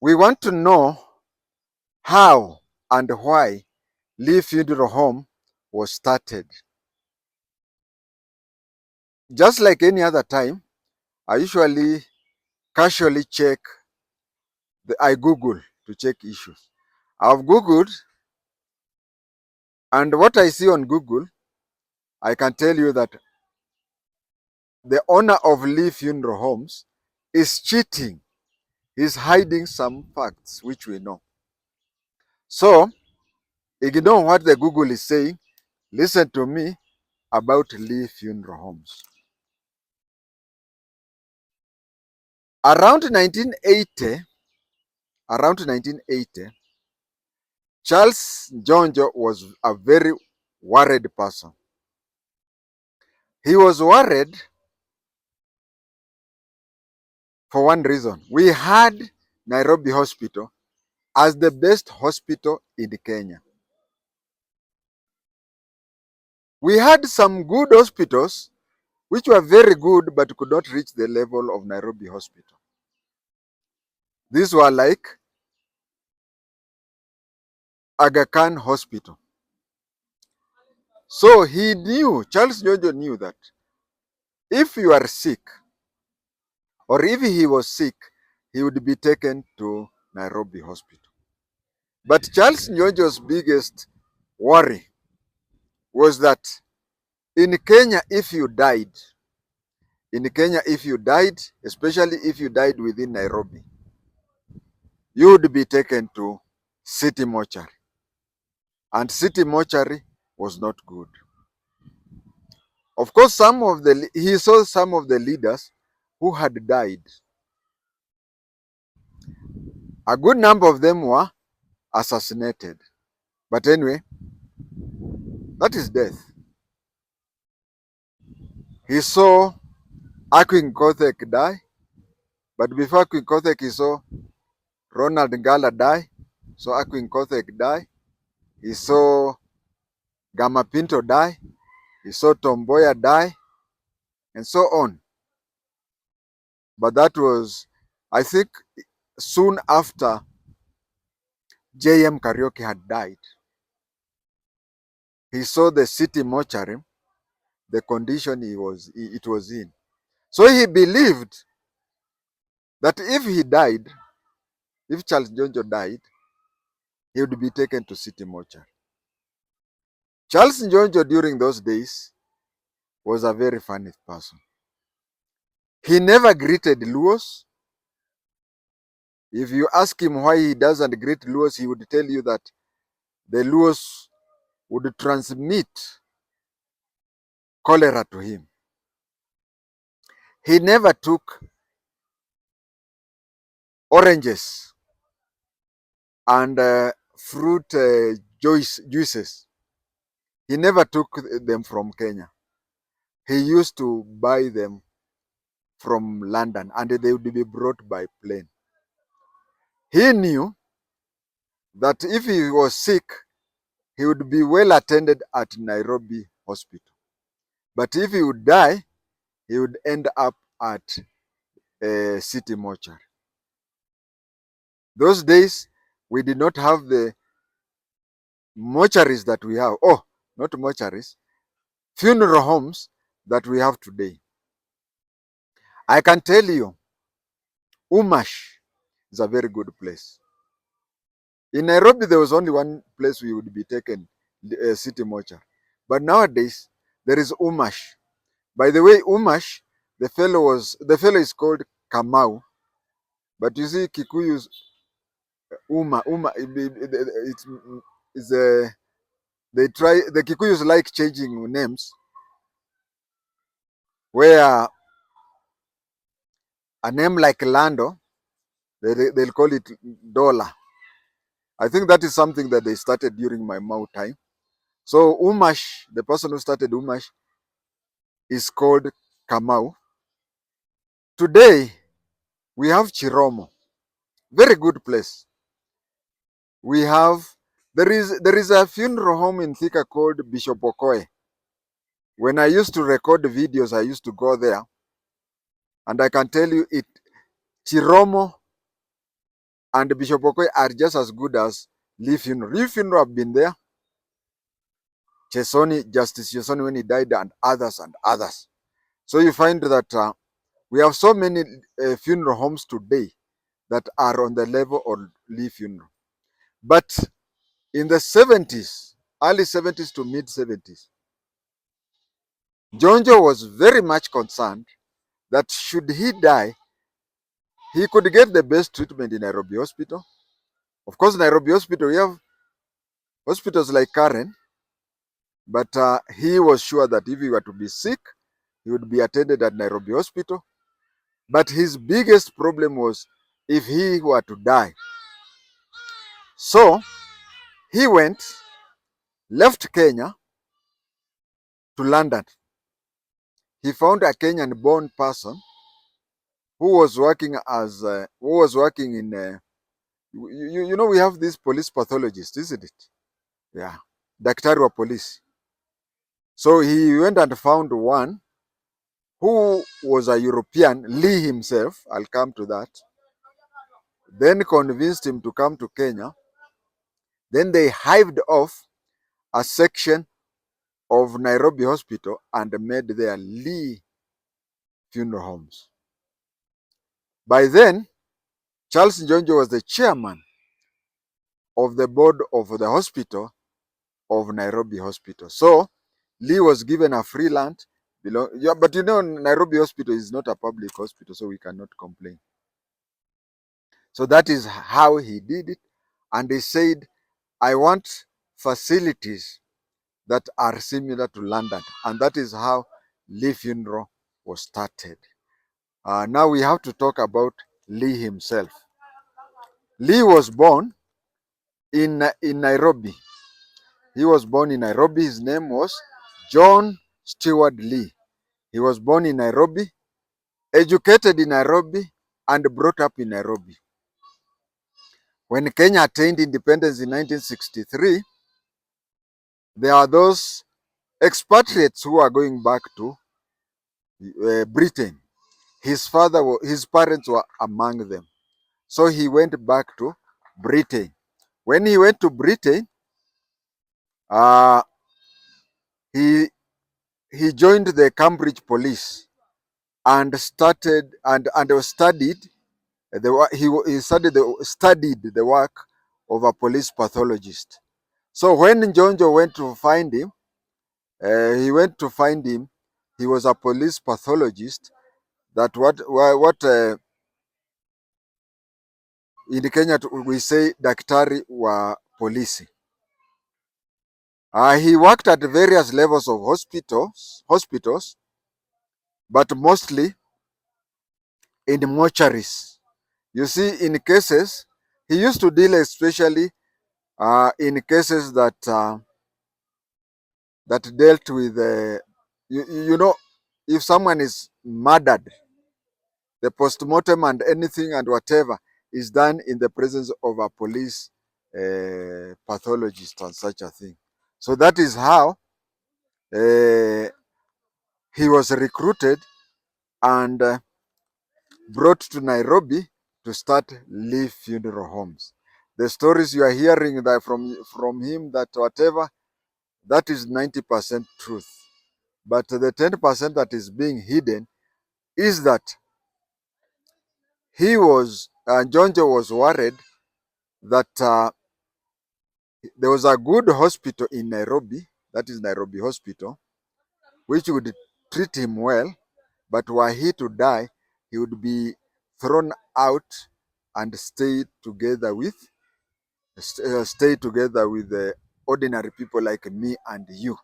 We want to know how and why Lee Funeral Home was started. Just like any other time, I usually casually check, I Google to check issues. I've Googled, and what I see on Google, I can tell you that the owner of Lee Funeral Homes is cheating. He's hiding some facts which we know. So, ignore what the Google is saying. Listen to me about Lee Funeral Homes. Around 1980, Charles Njonjo was a very worried person. He was worried for one reason. We had Nairobi Hospital as the best hospital in Kenya. We had some good hospitals which were very good but could not reach the level of Nairobi Hospital. These were like Aga Khan Hospital. So he knew, Charles Njonjo knew that if you are sick, or if he was sick, he would be taken to Nairobi Hospital. But Charles Njonjo's biggest worry was that in Kenya, if you died, especially if you died within Nairobi, you would be taken to City Mortuary. And City Mortuary was not good. Of course, he saw some of the leaders who had died. A good number of them were assassinated. But anyway, that is death. He saw Akin Kothek die, but before Akin Kothek, he saw Ronald Ngala die, so Akin Kothek die. He saw Gama Pinto die, he saw Tomboya die, and so on. But that was, I think, soon after J.M. Kariuki had died. He saw the City Mortuary, the condition it was in. So he believed that if he died, if Charles Njonjo died, he would be taken to City Mortuary. Charles Njonjo during those days was a very funny person. He never greeted Luos. If you ask him why he doesn't greet Luos, he would tell you that the Luos would transmit cholera to him. He never took oranges and fruit juices. He never took them from Kenya. He used to buy them from London and they would be brought by plane. He knew that if he was sick, he would be well attended at Nairobi Hospital. But if he would die, he would end up at City Mortuary. Those days, we did not have the mortuaries that we have. Oh, not mortuaries, funeral homes that we have today. I can tell you, Umash is a very good place. In Nairobi, there was only one place we would be taken, City Mortuary. But nowadays, there is Umash. By the way, Umash, the fellow is called Kamau. But you see, Kikuyu's it's the Kikuyus like changing names, where a name like Lando, they'll call it Dollar. I think that is something that they started during my Mau time. So Umash, the person who started Umash, is called Kamau. Today, we have Chiromo. Very good place. There is a funeral home in Thika called Bishop Okoye. When I used to record videos, I used to go there. And I can tell you Chiromo and Bishop Okoye are just as good as Lee Funeral. Lee Funeral have been there. Justice Chesoni when he died, and others and others. So you find that we have so many funeral homes today that are on the level of Lee Funeral. But in the 70s, early 70s to mid 70s, Njonjo was very much concerned that should he die, he could get the best treatment in Nairobi Hospital. Of course, Nairobi Hospital, we have hospitals like Karen, but he was sure that if he were to be sick, he would be attended at Nairobi Hospital. But his biggest problem was if he were to die. So he left Kenya to London. He found a Kenyan-born person who was working in you know we have these police pathologists, isn't it? Yeah, daktari wa police. So he went and found one who was a European, Lee himself. I'll come to that. Then convinced him to come to Kenya. Then they hived off a section of Nairobi Hospital and made their Lee funeral homes. By then, Charles Njonjo was the chairman of the board of the hospital of Nairobi Hospital. So Lee was given a free land. Yeah, but you know, Nairobi Hospital is not a public hospital, so we cannot complain. So that is how he did it. And he said, I want facilities that are similar to London. And that is how Lee Funeral was started. Now we have to talk about Lee himself. Lee was born in Nairobi. He was born in Nairobi. His name was John Stewart Lee. He was born in Nairobi, educated in Nairobi, and brought up in Nairobi. When Kenya attained independence in 1963, there are those expatriates who are going back to Britain. His parents were among them. So he went back to Britain. When he went to Britain, uh, he joined the Cambridge police and studied the work of a police pathologist. So when Njonjo went to find him, he was a police pathologist. That what in Kenya we say daktari wa polisi. He worked at various levels of hospitals, but mostly in mortuaries. You see, in cases, he used to deal especially in cases that dealt with, you know, if someone is murdered, the postmortem and anything and whatever is done in the presence of a police pathologist and such a thing. So that is how he was recruited and brought to Nairobi to start Lee Funeral Homes. The stories you are hearing that from him, that whatever, that is 90% truth. But the 10% that is being hidden is that Njonjo was worried that there was a good hospital in Nairobi, that is Nairobi Hospital, which would treat him well, but were he to die, he would be thrown out and stay together with the ordinary people like me and you.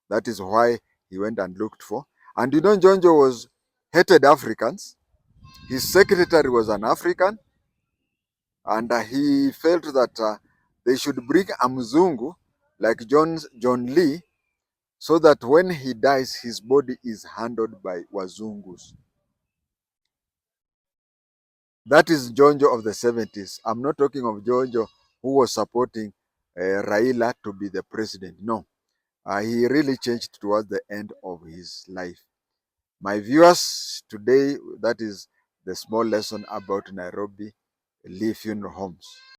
That is why he went and looked for. And you know, Njonjo hated Africans. His secretary was an African, and he felt that they should bring a Mzungu like John Lee, so that when he dies, his body is handled by Wazungus. That is Njonjo of the 70s. I'm not talking of Njonjo who was supporting Raila to be the president. No, he really changed towards the end of his life. My viewers, today, that is the small lesson about Nairobi Lee Funeral Homes.